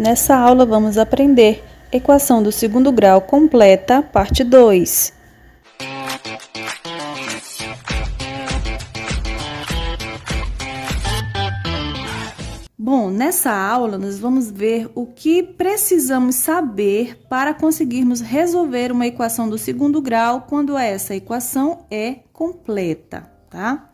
Nessa aula vamos aprender equação do segundo grau completa, parte 2. Bom, nessa aula nós vamos ver o que precisamos saber para conseguirmos resolver uma equação do segundo grau quando essa equação é completa, tá?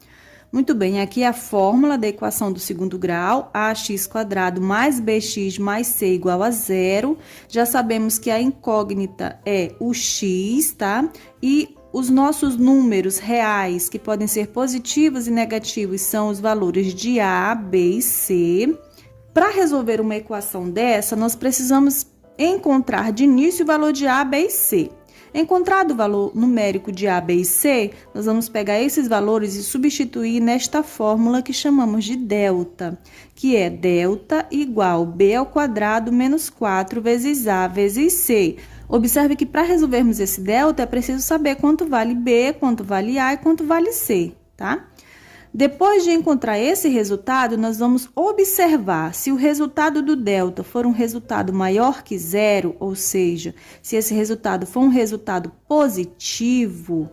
Muito bem, aqui é a fórmula da equação do segundo grau, ax² mais bx mais c igual a zero. Já sabemos que a incógnita é o x, tá? E os nossos números reais, que podem ser positivos e negativos, são os valores de a, b e c. Para resolver uma equação dessa, nós precisamos encontrar de início o valor de a, b e c. Encontrado o valor numérico de a, b e c, nós vamos pegar esses valores e substituir nesta fórmula que chamamos de delta, que é delta igual b² menos 4 vezes a vezes c. Observe que para resolvermos esse delta é preciso saber quanto vale b, quanto vale a e quanto vale c, tá? Depois de encontrar esse resultado, nós vamos observar se o resultado do delta for um resultado maior que zero, ou seja, se esse resultado for um resultado positivo,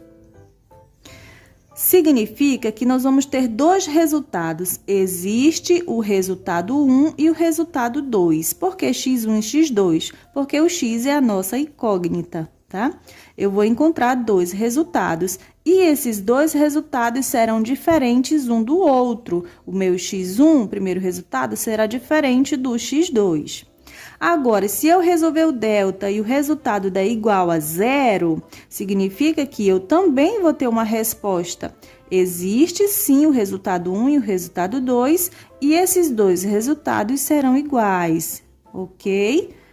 significa que nós vamos ter dois resultados. Existe o resultado 1 e o resultado 2. Por que x1 e x2? Porque o x é a nossa incógnita, tá? Eu vou encontrar dois resultados e esses dois resultados serão diferentes um do outro. O meu x1, primeiro resultado, será diferente do x2. Agora, se eu resolver o delta e o resultado der igual a zero, significa que eu também vou ter uma resposta. Existe sim o resultado 1 e o resultado 2 e esses dois resultados serão iguais, ok?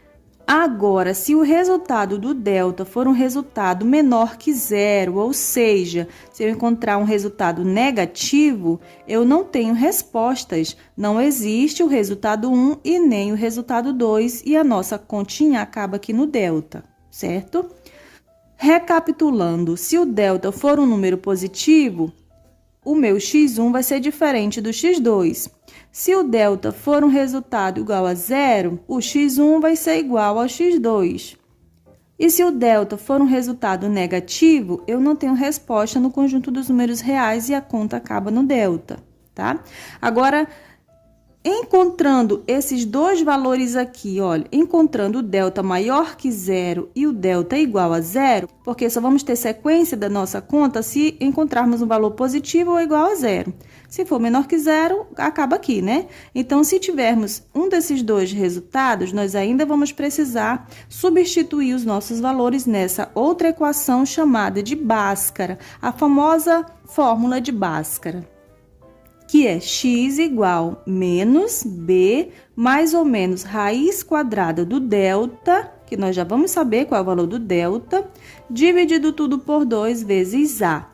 Agora, se o resultado do delta for um resultado menor que zero, ou seja, se eu encontrar um resultado negativo, eu não tenho respostas. Não existe o resultado 1 e nem o resultado 2 e a nossa continha acaba aqui no delta, certo? Recapitulando, se o delta for um número positivo, o meu x1 vai ser diferente do x2. Se o delta for um resultado igual a zero, o x1 vai ser igual ao x2. E se o delta for um resultado negativo, eu não tenho resposta no conjunto dos números reais e a conta acaba no delta, tá? Agora, encontrando esses dois valores aqui, olha, encontrando o delta maior que zero e o delta igual a zero, porque só vamos ter sequência da nossa conta se encontrarmos um valor positivo ou igual a zero. Se for menor que zero, acaba aqui, né? Então, se tivermos um desses dois resultados, nós ainda vamos precisar substituir os nossos valores nessa outra equação chamada de Bhaskara, a famosa fórmula de Bhaskara, que é x igual menos b mais ou menos raiz quadrada do delta, que nós já vamos saber qual é o valor do delta, dividido tudo por 2 vezes a.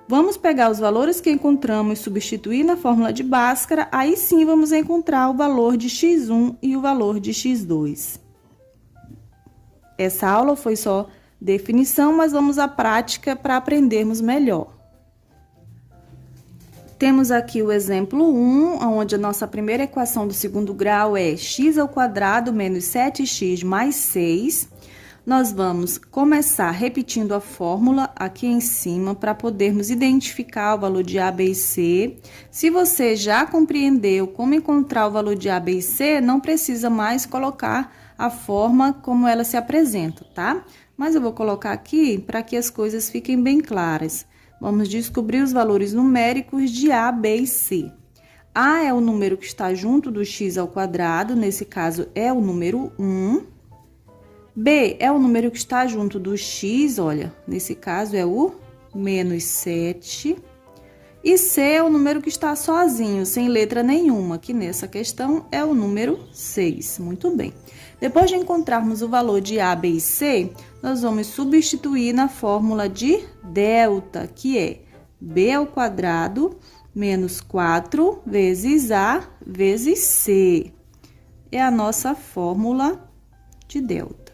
Vamos pegar os valores que encontramos e substituir na fórmula de Bhaskara, aí sim vamos encontrar o valor de x1 e o valor de x2. Essa aula foi só definição, mas vamos à prática para aprendermos melhor. Temos aqui o exemplo 1, onde a nossa primeira equação do segundo grau é x² menos 7x mais 6. Nós vamos começar repetindo a fórmula aqui em cima para podermos identificar o valor de a, b e c. Se você já compreendeu como encontrar o valor de a, b e c, não precisa mais colocar a forma como ela se apresenta, tá? Mas eu vou colocar aqui para que as coisas fiquem bem claras. Vamos descobrir os valores numéricos de a, b e c. A é o número que está junto do x², nesse caso é o número 1. B é o número que está junto do x, olha, nesse caso é o menos 7. E C é o número que está sozinho, sem letra nenhuma, que nessa questão é o número 6. Muito bem. Depois de encontrarmos o valor de A, B e C, nós vamos substituir na fórmula de delta, que é b² menos 4 vezes A vezes C. É a nossa fórmula de delta.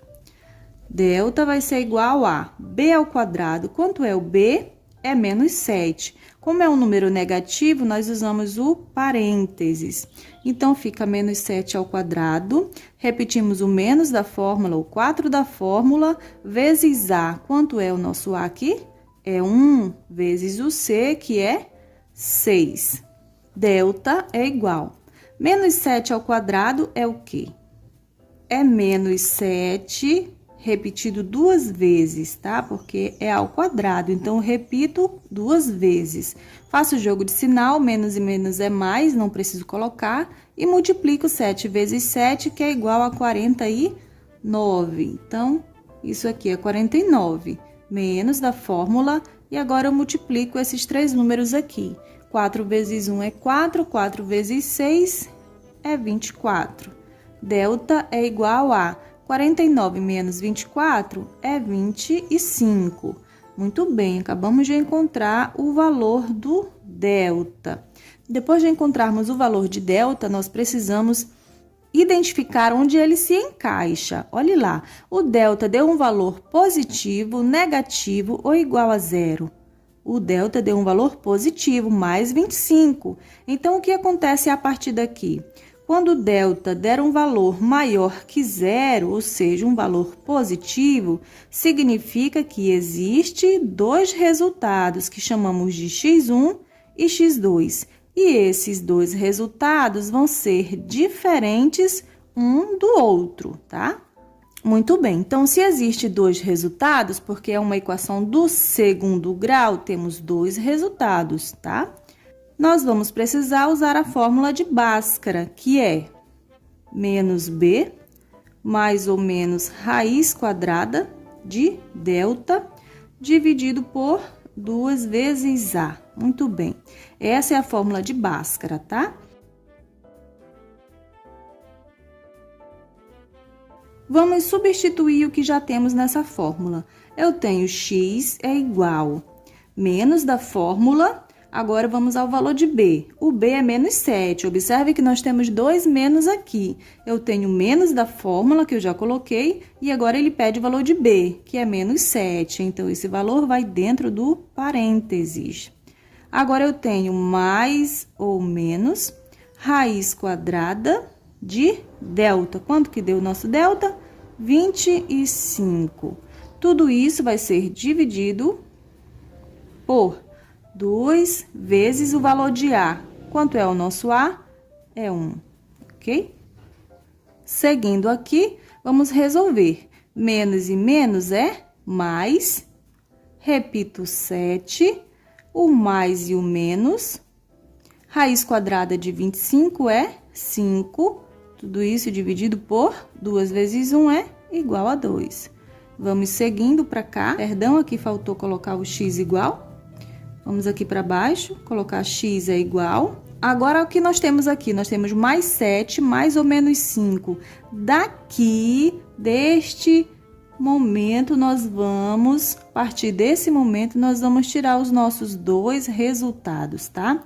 Delta vai ser igual a b². Quanto é o b? é menos 7. Como é um número negativo, nós usamos o parênteses. Então, fica menos 7 ao quadrado. Repetimos o menos da fórmula, o 4 da fórmula, vezes A. Quanto é o nosso A aqui? É 1 vezes o C, que é 6. Delta é igual. Menos 7 ao quadrado é o quê? É menos 7 repetido 2 vezes, tá? Porque é ao quadrado, então, eu repito 2 vezes. Faço o jogo de sinal, menos e menos é mais, não preciso colocar. E multiplico 7 vezes 7, que é igual a 49. Então, isso aqui é 49. Menos da fórmula, e agora eu multiplico esses 3 números aqui. 4 vezes 1 é 4, 4 vezes 6 é 24. Delta é igual a 49 menos 24 é 25. Muito bem, acabamos de encontrar o valor do delta. Depois de encontrarmos o valor de delta, nós precisamos identificar onde ele se encaixa. Olhe lá, o delta deu um valor positivo, negativo ou igual a zero? O delta deu um valor positivo, mais 25. Então, o que acontece a partir daqui? Quando o delta der um valor maior que zero, ou seja, um valor positivo, significa que existe 2 resultados que chamamos de x1 e x2. E esses 2 resultados vão ser diferentes um do outro, tá? Muito bem, então, se existe 2 resultados, porque é uma equação do segundo grau, temos 2 resultados, tá? Nós vamos precisar usar a fórmula de Bhaskara, que é menos b mais ou menos raiz quadrada de delta dividido por 2 vezes a. Muito bem, essa é a fórmula de Bhaskara, tá? Vamos substituir o que já temos nessa fórmula. Eu tenho x é igual menos da fórmula. Agora, vamos ao valor de b. O b é menos 7. Observe que nós temos 2 menos aqui. Eu tenho menos da fórmula, que eu já coloquei, e agora ele pede o valor de b, que é menos 7. Então, esse valor vai dentro do parênteses. Agora, eu tenho mais ou menos raiz quadrada de delta. Quanto que deu o nosso delta? 25. Tudo isso vai ser dividido por 2 vezes o valor de A. Quanto é o nosso A? É 1, ok? Seguindo aqui, vamos resolver. Menos e menos é mais. Repito, 7. O mais e o menos. Raiz quadrada de 25 é 5. Tudo isso dividido por 2 vezes 1 é igual a 2. Vamos seguindo para cá. Perdão, aqui faltou colocar o x igual. Vamos aqui para baixo, colocar x é igual. Agora, o que nós temos aqui? Nós temos mais 7, mais ou menos 5. Daqui, deste momento, nós vamos, a partir desse momento, nós vamos tirar os nossos 2 resultados, tá?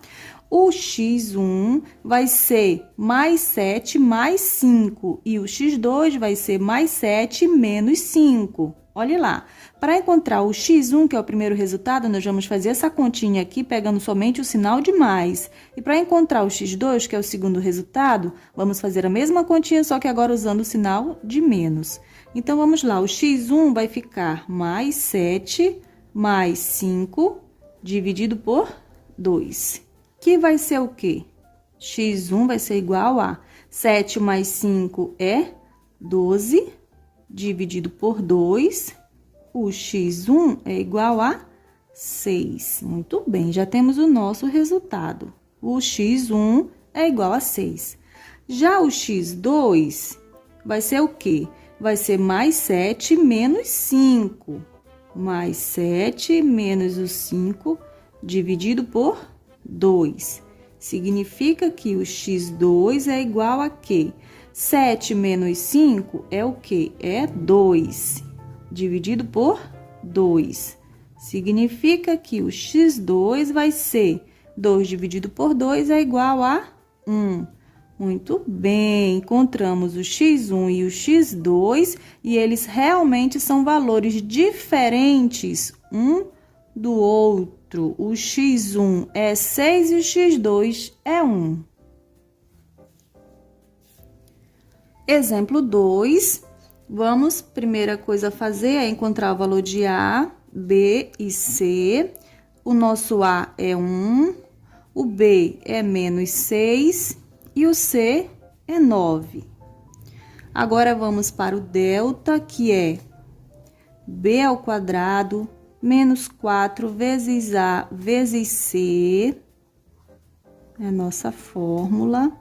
O x1 vai ser mais 7 mais 5. E o x2 vai ser mais 7 menos 5. Olha lá, para encontrar o x1, que é o primeiro resultado, nós vamos fazer essa continha aqui, pegando somente o sinal de mais. E para encontrar o x2, que é o segundo resultado, vamos fazer a mesma continha, só que agora usando o sinal de menos. Então, vamos lá, o x1 vai ficar mais 7 mais 5, dividido por 2. Que vai ser o quê? x1 vai ser igual a 7 mais 5 é 12, dividido por 2, o x1 é igual a 6. Muito bem, já temos o nosso resultado. O x1 é igual a 6. Já o x2 vai ser o quê? Vai ser mais 7 menos 5. Mais 7 menos o 5 dividido por 2. Significa que o x2 é igual a quê? 7 menos 5 é o quê? É 2, dividido por 2. Significa que o x2 vai ser 2 dividido por 2 é igual a 1. Muito bem, encontramos o x1 e o x2 e eles realmente são valores diferentes um do outro. outro. O x1 é 6 e o x2 é 1. Exemplo 2. Vamos, primeira coisa a fazer é encontrar o valor de A, B e C. O nosso A é 1, o B é menos 6 e o C é 9. Agora, vamos para o delta, que é B ao quadrado menos 4 vezes A vezes C. É a nossa fórmula.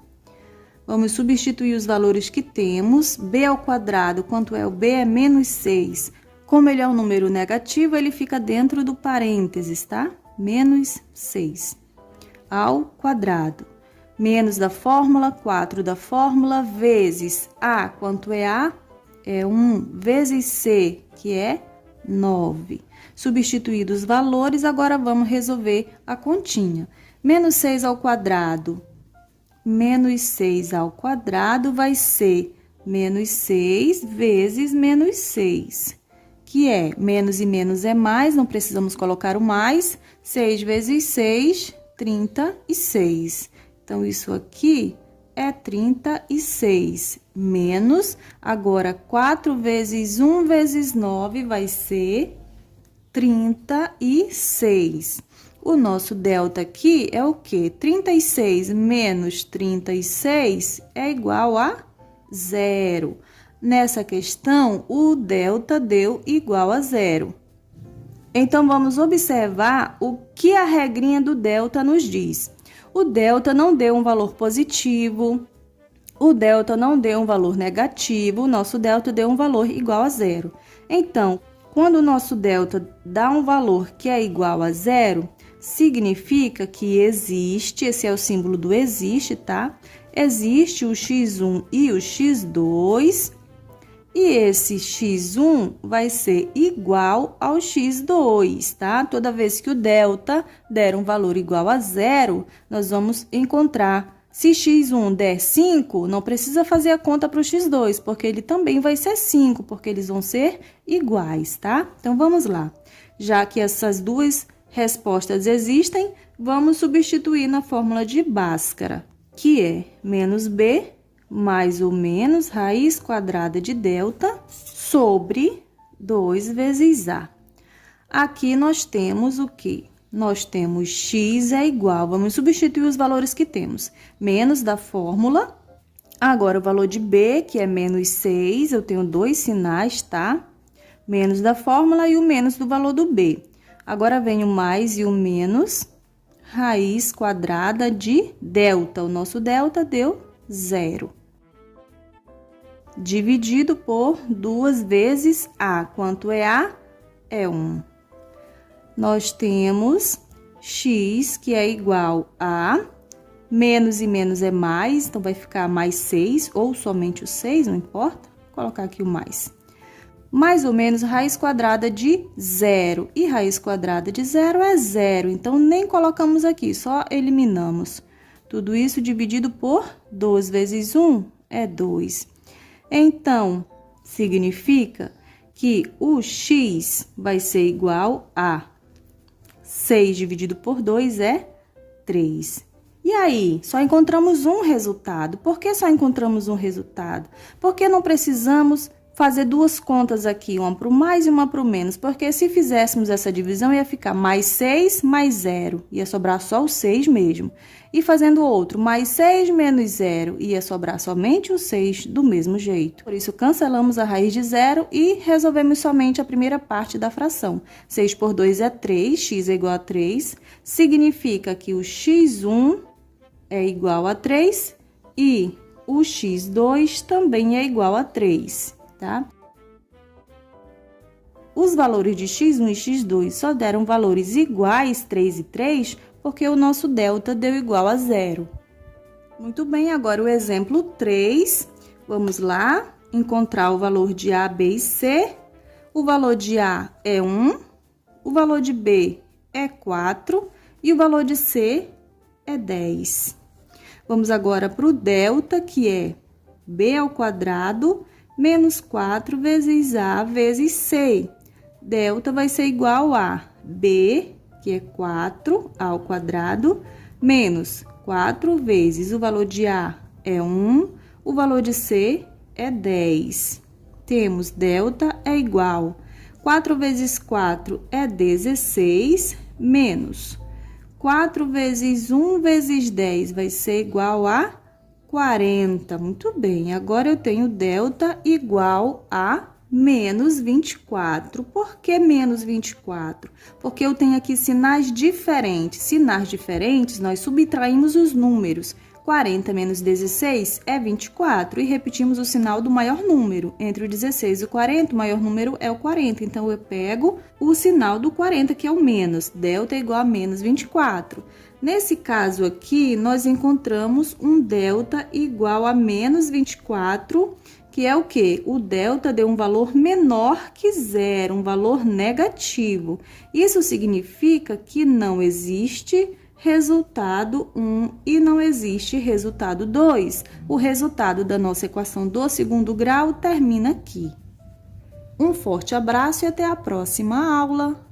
Vamos substituir os valores que temos. B ao quadrado, quanto é o B? É menos 6. Como ele é um número negativo, ele fica dentro do parênteses, tá? Menos 6 ao quadrado. Menos da fórmula, 4 da fórmula, vezes A. Quanto é A? É 1. Vezes C, que é 9. Substituídos os valores, agora vamos resolver a continha. Menos 6 ao quadrado. Menos 6 ao quadrado vai ser menos 6 vezes menos 6, que é menos e menos é mais, não precisamos colocar o mais. 6 vezes 6, 36. Então, isso aqui é 36, menos, agora 4 vezes 1 vezes 9 vai ser 36. O nosso delta aqui é o quê? 36 menos 36 é igual a 0. Nessa questão, o delta deu igual a 0. Então, vamos observar o que a regrinha do delta nos diz. O delta não deu um valor positivo, o delta não deu um valor negativo, o nosso delta deu um valor igual a 0. Então, quando o nosso delta dá um valor que é igual a 0, significa que existe, esse é o símbolo do existe, tá? Existe o x1 e o x2, e esse x1 vai ser igual ao x2, tá? Toda vez que o delta der um valor igual a 0, nós vamos encontrar. Se x1 der 5, não precisa fazer a conta para o x2, porque ele também vai ser 5, porque eles vão ser iguais, tá? Então, vamos lá. Já que essas duas respostas existem, vamos substituir na fórmula de Bhaskara, que é menos b mais ou menos raiz quadrada de delta sobre 2 vezes a. Aqui nós temos o quê? Nós temos x é igual, vamos substituir os valores que temos. Menos da fórmula, agora o valor de b, que é menos 6, eu tenho dois sinais, tá? Menos da fórmula e o menos do valor do b. Agora vem o mais e o menos, raiz quadrada de delta. O nosso delta deu 0. Dividido por 2 vezes a. Quanto é a? É 1. Nós temos x, que é igual a menos e menos é mais, então vai ficar mais 6, ou somente o 6, não importa. Vou colocar aqui o mais. Mais ou menos raiz quadrada de 0. E raiz quadrada de 0 é 0, então nem colocamos aqui, só eliminamos. Tudo isso dividido por 2 vezes 1 é 2. Então, significa que o x vai ser igual a 6 dividido por 2 é 3. E aí, só encontramos um resultado. Por que só encontramos um resultado? Porque não precisamos fazer duas contas aqui, uma para o mais e uma para o menos, porque se fizéssemos essa divisão, ia ficar mais 6 mais 0, ia sobrar só o 6 mesmo. E fazendo outro, mais 6 menos 0, ia sobrar somente o 6 do mesmo jeito. Por isso, cancelamos a raiz de 0 e resolvemos somente a primeira parte da fração. 6 por 2 é 3, x é igual a 3, significa que o x1 é igual a 3 e o x2 também é igual a 3. Tá? Os valores de x1 e x2 só deram valores iguais, 3 e 3, porque o nosso delta deu igual a 0. Muito bem, agora o exemplo 3. Vamos lá, encontrar o valor de A, B e C. O valor de A é 1, o valor de B é 4 e o valor de C é 10. Vamos agora para o delta, que é B ao quadrado menos 4 vezes A vezes C. Delta vai ser igual a B que é 4 ao quadrado, menos 4 vezes o valor de A é 1, o valor de C é 10. Temos delta é igual 4 vezes 4 é 16, menos 4 vezes 1 vezes 10 vai ser igual a 40. Muito bem, agora eu tenho delta igual a menos 24. Por que menos 24? Porque eu tenho aqui sinais diferentes. Sinais diferentes, nós subtraímos os números. 40 menos 16 é 24 e repetimos o sinal do maior número. Entre o 16 e o 40, o maior número é o 40. Então, eu pego o sinal do 40, que é o menos. Delta é igual a menos 24. Nesse caso aqui, nós encontramos um delta igual a menos 24, que é o quê? O delta deu um valor menor que zero, um valor negativo. Isso significa que não existe resultado 1 e não existe resultado 2. O resultado da nossa equação do segundo grau termina aqui. Um forte abraço e até a próxima aula!